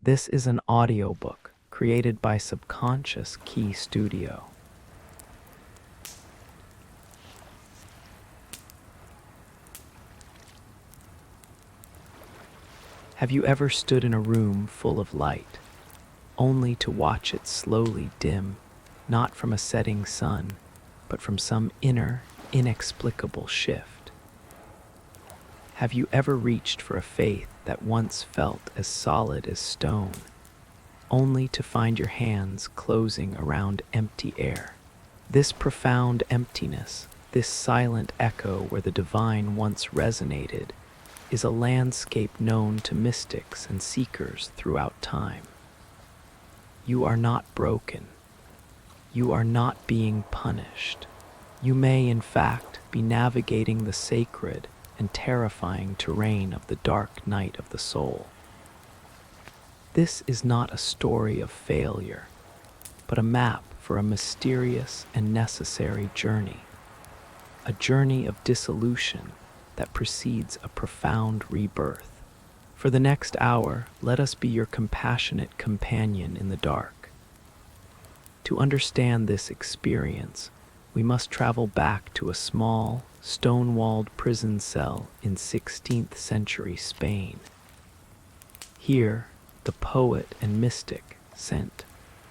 This is an audiobook created by Subconscious Key Studio. Have you ever stood in a room full of light, only to watch it slowly dim, not from a setting sun, but from some inner, inexplicable shift? Have you ever reached for a faith that once felt as solid as stone, only to find your hands closing around empty air? This profound emptiness, this silent echo where the divine once resonated, is a landscape known to mystics and seekers throughout time. You are not broken. You are not being punished. You may, in fact, be navigating the sacred and terrifying terrain of the dark night of the soul. This is not a story of failure, but a map for a mysterious and necessary journey, a journey of dissolution that precedes a profound rebirth. For the next hour, let us be your compassionate companion in the dark. To understand this experience, we must travel back to a small, stone-walled prison cell in 16th century Spain. Here, the poet and mystic, St.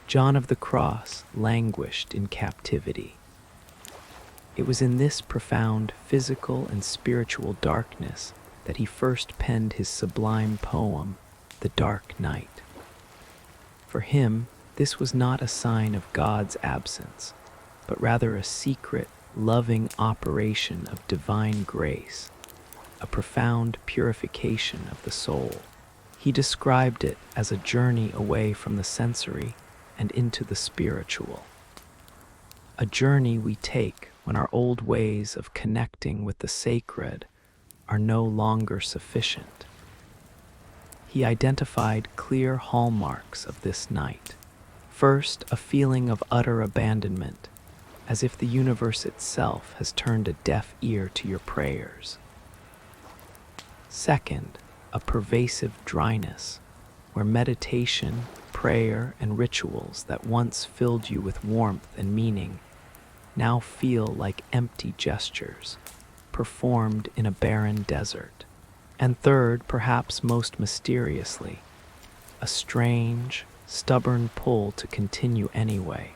John of the Cross, languished in captivity. It was in this profound physical and spiritual darkness that he first penned his sublime poem, The Dark Night. For him, this was not a sign of God's absence, but rather a secret, loving operation of divine grace, a profound purification of the soul. He described it as a journey away from the sensory and into the spiritual, a journey we take when our old ways of connecting with the sacred are no longer sufficient. He identified clear hallmarks of this night. First, a feeling of utter abandonment, as if the universe itself has turned a deaf ear to your prayers. Second, a pervasive dryness, where meditation, prayer, and rituals that once filled you with warmth and meaning now feel like empty gestures, performed in a barren desert. And third, perhaps most mysteriously, a strange, stubborn pull to continue anyway,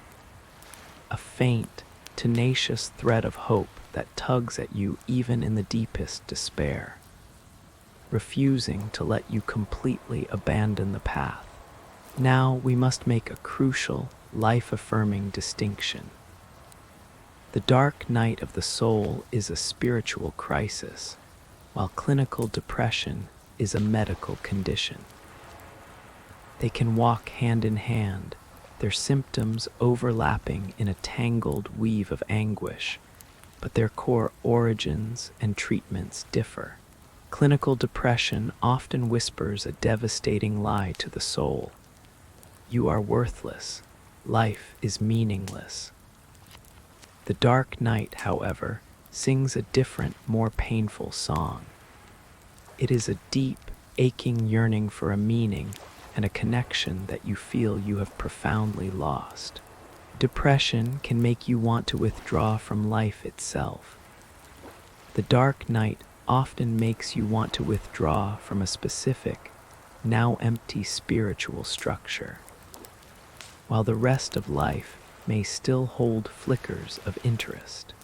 a faint, tenacious thread of hope that tugs at you even in the deepest despair, refusing to let you completely abandon the path. Now we must make a crucial, life-affirming distinction. The dark night of the soul is a spiritual crisis, while clinical depression is a medical condition. They can walk hand in hand, their symptoms overlapping in a tangled weave of anguish, but their core origins and treatments differ. Clinical depression often whispers a devastating lie to the soul. You are worthless. Life is meaningless. The dark night, however, sings a different, more painful song. It is a deep, aching yearning for a meaning and a connection that you feel you have profoundly lost. Depression can make you want to withdraw from life itself. The dark night often makes you want to withdraw from a specific, now empty spiritual structure, while the rest of life may still hold flickers of interest.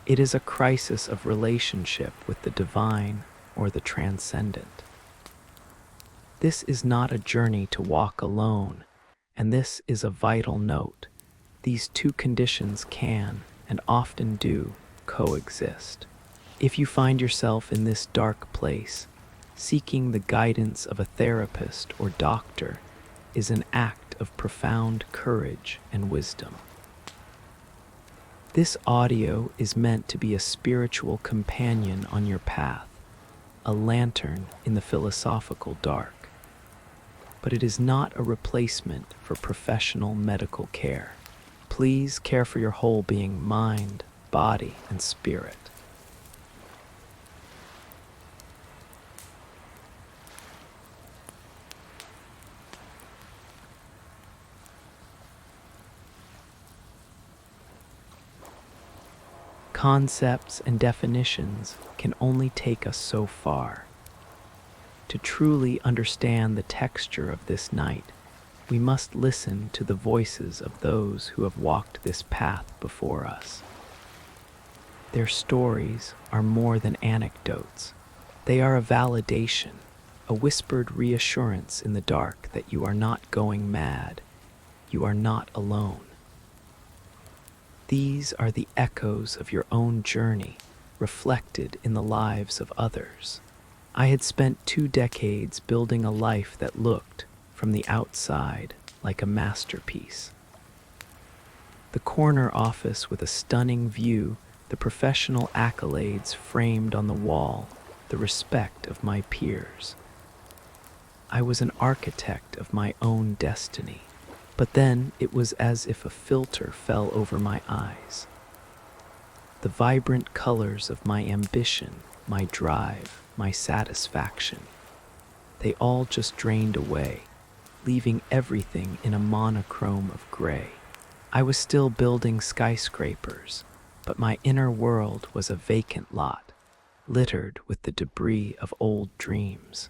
It is a crisis of relationship with the divine or the transcendent. This is not a journey to walk alone, and this is a vital note. These two conditions can, and often do, coexist. If you find yourself in this dark place, seeking the guidance of a therapist or doctor is an act of profound courage and wisdom. This audio is meant to be a spiritual companion on your path, a lantern in the philosophical dark. But it is not a replacement for professional medical care. Please care for your whole being, mind, body, and spirit. Concepts and definitions can only take us so far. To truly understand the texture of this night, we must listen to the voices of those who have walked this path before us. Their stories are more than anecdotes. They are a validation, a whispered reassurance in the dark that you are not going mad, you are not alone. These are the echoes of your own journey, reflected in the lives of others. I had spent 2 decades building a life that looked, from the outside, like a masterpiece. The corner office with a stunning view, the professional accolades framed on the wall, the respect of my peers. I was an architect of my own destiny, but then it was as if a filter fell over my eyes. The vibrant colors of my ambition, my drive, my satisfaction, they all just drained away, leaving everything in a monochrome of gray. I was still building skyscrapers, but my inner world was a vacant lot, littered with the debris of old dreams.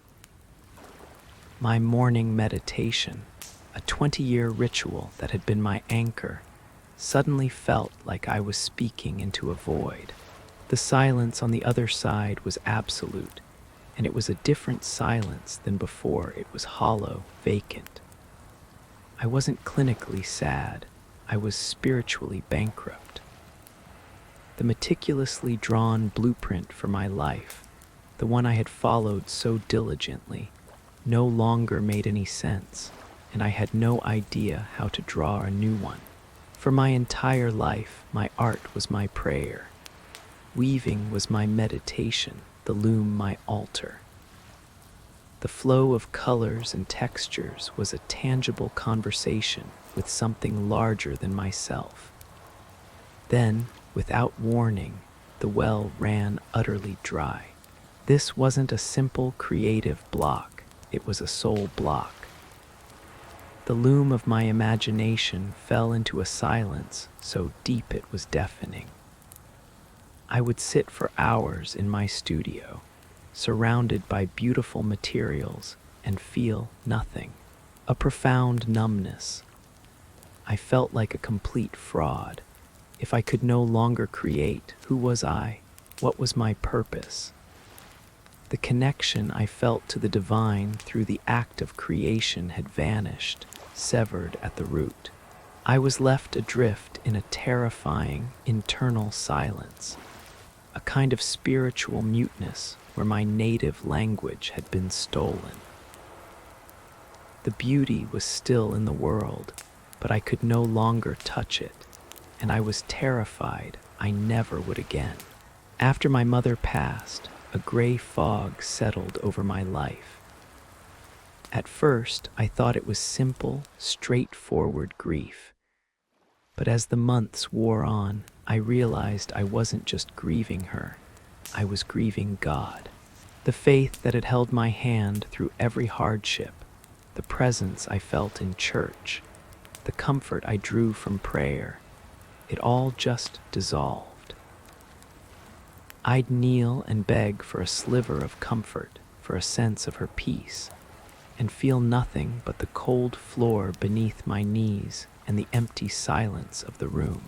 My morning meditation, a 20-year ritual that had been my anchor, suddenly felt like I was speaking into a void. The silence on the other side was absolute, and it was a different silence than before. It was hollow, vacant. I wasn't clinically sad, I was spiritually bankrupt. The meticulously drawn blueprint for my life, the one I had followed so diligently, no longer made any sense, and I had no idea how to draw a new one. For my entire life, my art was my prayer. Weaving was my meditation, the loom my altar. The flow of colors and textures was a tangible conversation with something larger than myself. Then, without warning, the well ran utterly dry. This wasn't a simple creative block, it was a soul block. The loom of my imagination fell into a silence so deep it was deafening. I would sit for hours in my studio, surrounded by beautiful materials, and feel nothing, a profound numbness. I felt like a complete fraud. If I could no longer create, who was I? What was my purpose? The connection I felt to the divine through the act of creation had vanished, severed at the root. I was left adrift in a terrifying, internal silence, a kind of spiritual muteness where my native language had been stolen. The beauty was still in the world, but I could no longer touch it, and I was terrified I never would again. After my mother passed, a gray fog settled over my life. At first, I thought it was simple, straightforward grief. But as the months wore on, I realized I wasn't just grieving her, I was grieving God. The faith that had held my hand through every hardship, the presence I felt in church, the comfort I drew from prayer, it all just dissolved. I'd kneel and beg for a sliver of comfort, for a sense of her peace, and feel nothing but the cold floor beneath my knees and the empty silence of the room.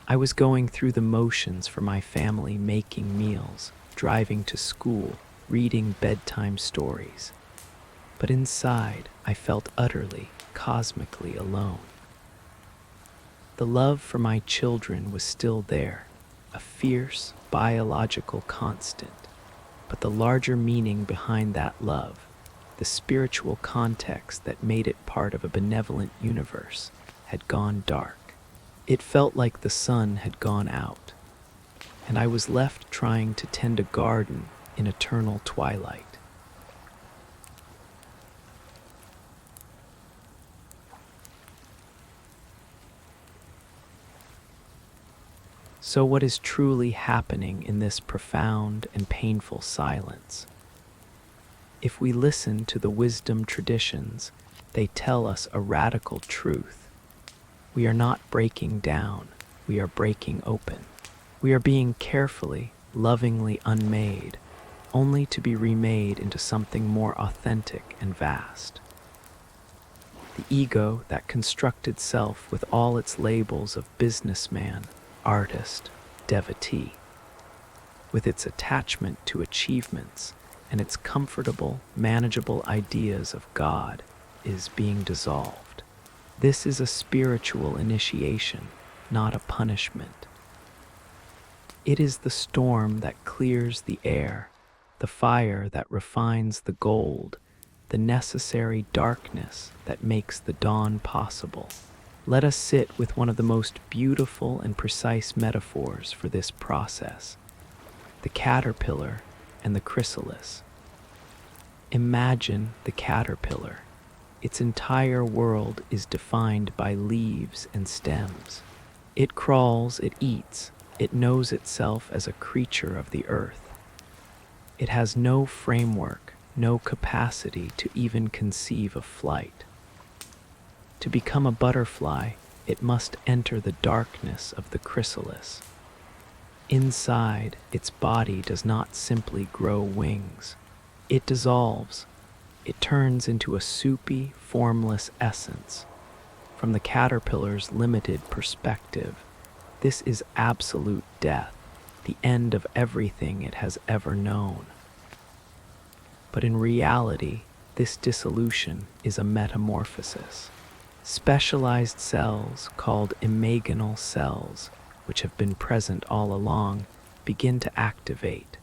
I was going through the motions for my family, making meals, driving to school, reading bedtime stories. But inside, I felt utterly, cosmically alone. The love for my children was still there, a fierce, biological constant. But the larger meaning behind that love, the spiritual context that made it part of a benevolent universe, had gone dark. It felt like the sun had gone out, and I was left trying to tend a garden in eternal twilight. So what is truly happening in this profound and painful silence? If we listen to the wisdom traditions, they tell us a radical truth. We are not breaking down, we are breaking open. We are being carefully, lovingly unmade, only to be remade into something more authentic and vast. The ego, that constructed self with all its labels of businessman, artist, devotee, with its attachment to achievements and its comfortable, manageable ideas of God, is being dissolved. This is a spiritual initiation, not a punishment. It is the storm that clears the air, the fire that refines the gold, the necessary darkness that makes the dawn possible. Let us sit with one of the most beautiful and precise metaphors for this process: the caterpillar and the chrysalis. Imagine the caterpillar. Its entire world is defined by leaves and stems. It crawls, it eats, it knows itself as a creature of the earth. It has no framework, no capacity to even conceive of flight. To become a butterfly, it must enter the darkness of the chrysalis. Inside, its body does not simply grow wings. It dissolves. It turns into a soupy, formless essence. From the caterpillar's limited perspective, this is absolute death, the end of everything it has ever known. But in reality, this dissolution is a metamorphosis. Specialized cells called imaginal cells, which have been present all along, begin to activate.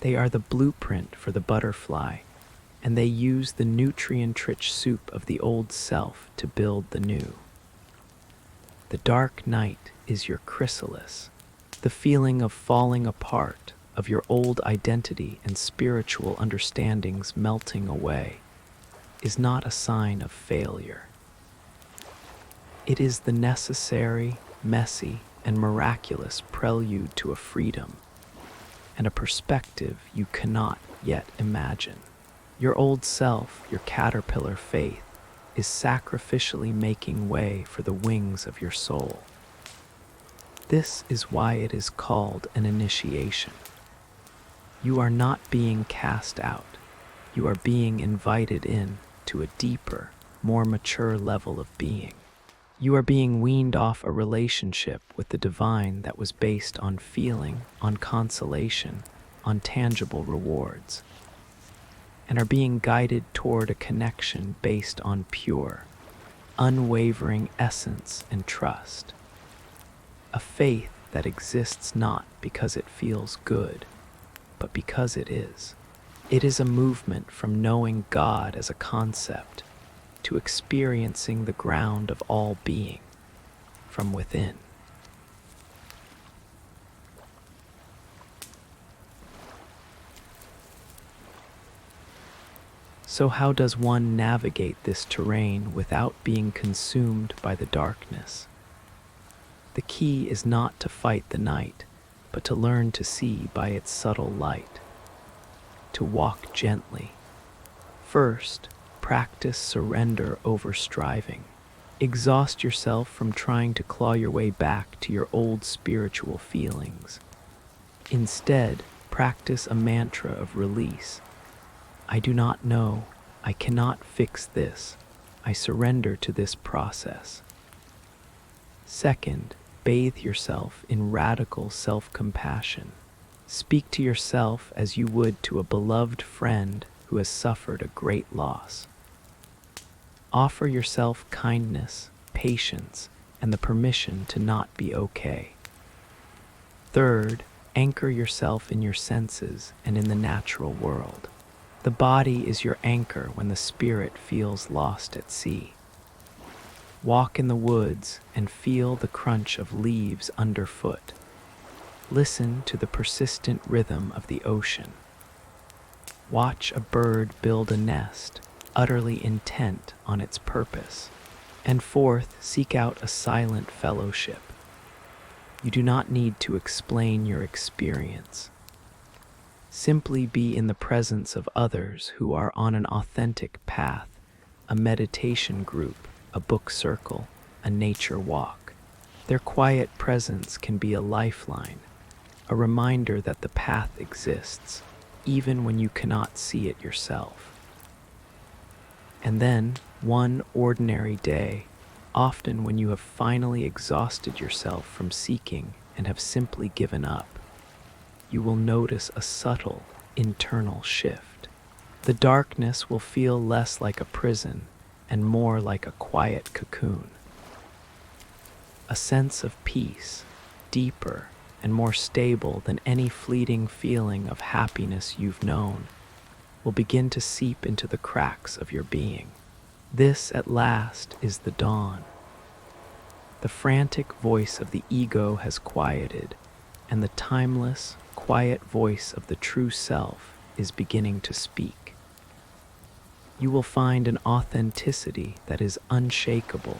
They are the blueprint for the butterfly, and they use the nutrient-rich soup of the old self to build the new. The dark night is your chrysalis, the feeling of falling apart, of your old identity and spiritual understandings melting away, is not a sign of failure. It is the necessary, messy, and miraculous prelude to a freedom and a perspective you cannot yet imagine. Your old self, your caterpillar faith, is sacrificially making way for the wings of your soul. This is why it is called an initiation. You are not being cast out. You are being invited in to a deeper, more mature level of being. You are being weaned off a relationship with the divine that was based on feeling, on consolation, on tangible rewards, and are being guided toward a connection based on pure, unwavering essence and trust. A faith that exists not because it feels good, but because it is. It is a movement from knowing God as a concept to experiencing the ground of all being from within. So how does one navigate this terrain without being consumed by the darkness? The key is not to fight the night, but to learn to see by its subtle light, to walk gently. First, practice surrender over striving. Exhaust yourself from trying to claw your way back to your old spiritual feelings. Instead, practice a mantra of release. I do not know. I cannot fix this. I surrender to this process. Second, bathe yourself in radical self-compassion. Speak to yourself as you would to a beloved friend who has suffered a great loss. Offer yourself kindness, patience, and the permission to not be okay. Third, anchor yourself in your senses and in the natural world. The body is your anchor when the spirit feels lost at sea. Walk in the woods and feel the crunch of leaves underfoot. Listen to the persistent rhythm of the ocean. Watch a bird build a nest, utterly intent on its purpose. And fourth, seek out a silent fellowship. You do not need to explain your experience. Simply be in the presence of others who are on an authentic path, a meditation group, a book circle, a nature walk. Their quiet presence can be a lifeline, a reminder that the path exists, even when you cannot see it yourself. And then, one ordinary day, often when you have finally exhausted yourself from seeking and have simply given up, you will notice a subtle internal shift. The darkness will feel less like a prison and more like a quiet cocoon. A sense of peace, deeper and more stable than any fleeting feeling of happiness you've known, will begin to seep into the cracks of your being. This, at last, is the dawn. The frantic voice of the ego has quieted, and the timeless, quiet voice of the true self is beginning to speak. You will find an authenticity that is unshakable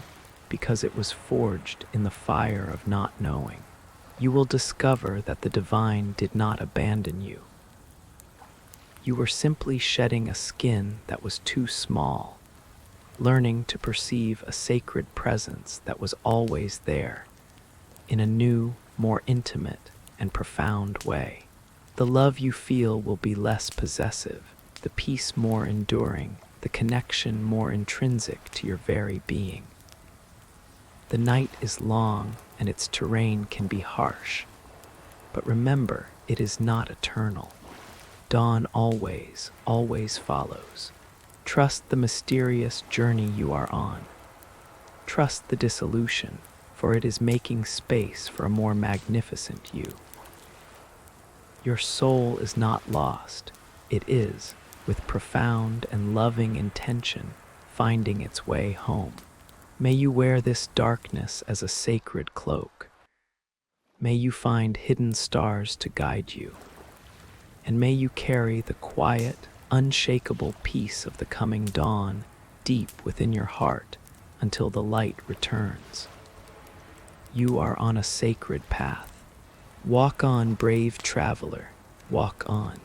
because it was forged in the fire of not knowing. You will discover that the divine did not abandon you. You were simply shedding a skin that was too small, learning to perceive a sacred presence that was always there, in a new, more intimate and profound way. The love you feel will be less possessive, the peace more enduring, the connection more intrinsic to your very being. The night is long and its terrain can be harsh, but remember, it is not eternal. Dawn always, always follows. Trust the mysterious journey you are on. Trust the dissolution, for it is making space for a more magnificent you. Your soul is not lost. It is, with profound and loving intention, finding its way home. May you wear this darkness as a sacred cloak. May you find hidden stars to guide you. And may you carry the quiet, unshakable peace of the coming dawn deep within your heart until the light returns. You are on a sacred path. Walk on, brave traveler, walk on.